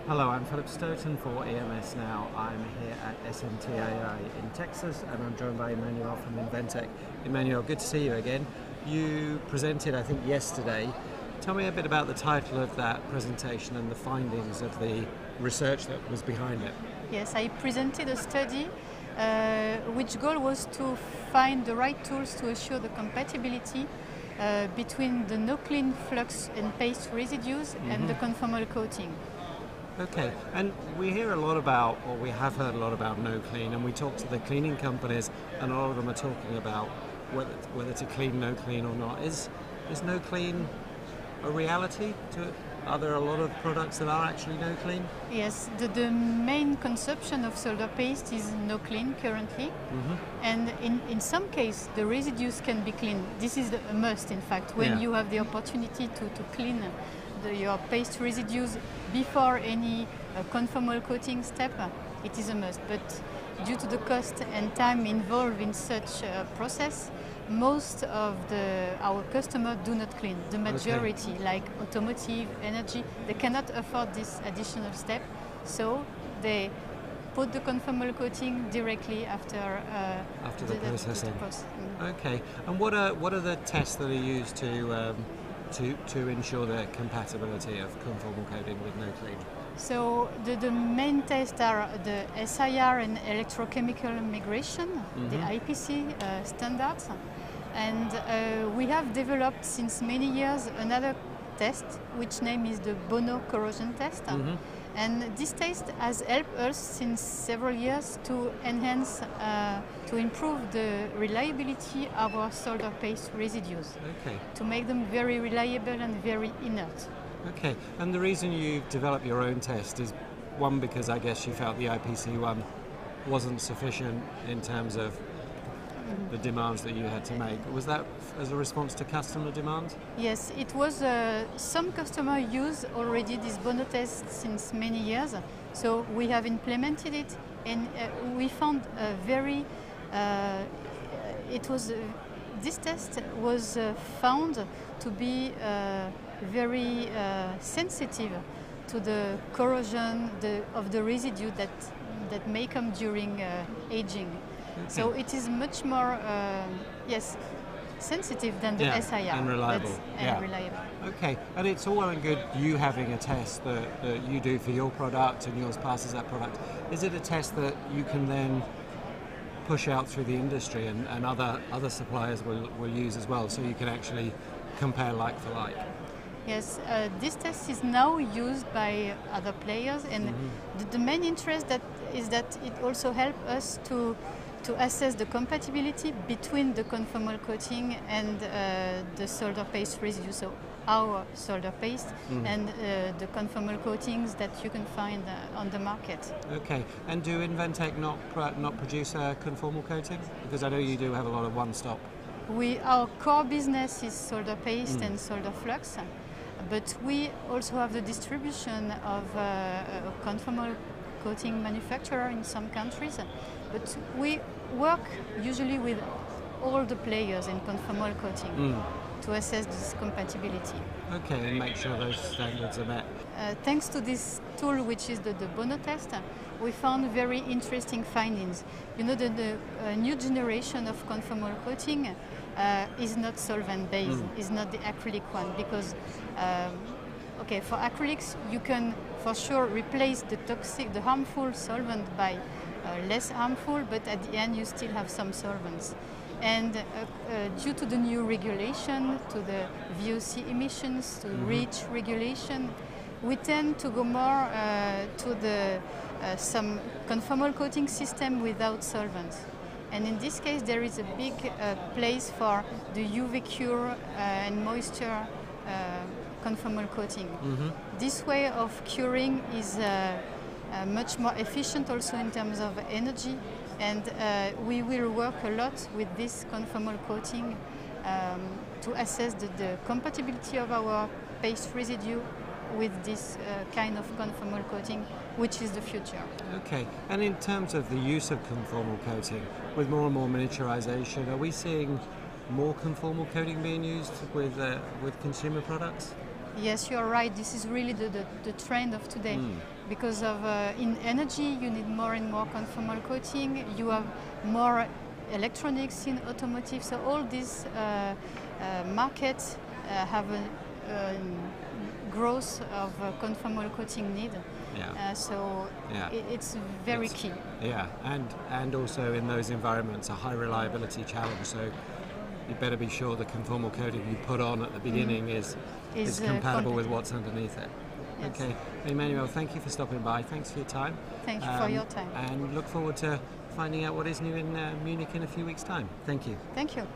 Hello, I'm Philip Stoten for EMSNow. I'm here at SMTAI in Texas and I'm joined by Emmanuelle from Inventec. Emmanuelle, good to see you again. You presented, I think, yesterday. Tell me a bit about the title of that presentation and the findings of the research that was behind it. Yes, I presented a study which goal was to find the right tools to assure the compatibility between the no-clean flux and paste residues and the conformal coating. Okay, and we hear a lot about, or we have heard a lot about no clean, and we talk to the cleaning companies, and a lot of them are talking about whether to clean no clean or not. Is no clean a reality? Are there a lot of products that are actually no clean? Yes, the main consumption of solder paste is no clean currently, and in some cases the residues can be clean. This is a must, in fact, when you have the opportunity to clean your paste residues before any conformal coating step, it is a must. But due to the cost and time involved in such a process, most of our customers do not clean. The majority, like automotive, energy, they cannot afford this additional step, so they put the conformal coating directly after the processing. Okay, and what are the tests that are used to ensure the compatibility of conformal coating with no clean? So the main tests are the SIR and electrochemical migration, the IPC standards, and we have developed since many years another test which name is the Bono corrosion test. And this test has helped us since several years to enhance, to improve the reliability of our solder paste residues, to make them very reliable and very inert. Okay, and the reason you developed your own test is, one, because I guess you felt the IPC one wasn't sufficient in terms of the demands that you had to make. Was that as a response to customer demand? Yes, it was. Some customers use already this Bono test since many years, so we have implemented it, and we found this test was found to be very sensitive to the corrosion of the residue that may come during aging. So it is much more, sensitive than the SIR. And reliable. Reliable. Okay, and it's all well and good you having a test that you do for your product and yours passes that product. Is it a test that you can then push out through the industry and other suppliers will use as well, so you can actually compare like for like? Yes, this test is now used by other players, and the main interest is that it also helps us to assess the compatibility between the conformal coating and the solder paste residue, so our solder paste and the conformal coatings that you can find on the market. Okay, and do Inventec not produce a conformal coating? Because I know you do have a lot of one-stop. Our core business is solder paste and solder flux, but we also have the distribution of conformal coating manufacturer in some countries, but we work usually with all the players in conformal coating to assess this compatibility. Okay, and make sure those standards are met. Thanks to this tool, which is the Bono test, we found very interesting findings. You know, the new generation of conformal coating is not solvent-based, is not the acrylic one, because for acrylics you can for sure replace the harmful solvent by less harmful, but at the end you still have some solvents. And due to the new regulation, to the VOC emissions, to REACH regulation, we tend to go more to some conformal coating system without solvents. And in this case, there is a big place for the UV cure and moisture conformal coating. This way of curing is much more efficient also in terms of energy, and we will work a lot with this conformal coating to assess the compatibility of our paste residue with this kind of conformal coating, which is the future. Okay, and in terms of the use of conformal coating, with more and more miniaturization, are we seeing more conformal coating being used with consumer products? Yes, you're right. This is really the trend of today. because of in energy you need more and more conformal coating. You have more electronics in automotive, so all these markets have a growth of conformal coating need. Yeah. It's very key. Yeah, and also in those environments a high reliability challenge. So you better be sure the conformal coating you put on at the beginning is compatible with what's underneath it. Yes. Okay, Emmanuelle, thank you for stopping by. Thanks for your time. Thank you for your time. And look forward to finding out what is new in Munich in a few weeks' time. Thank you. Thank you.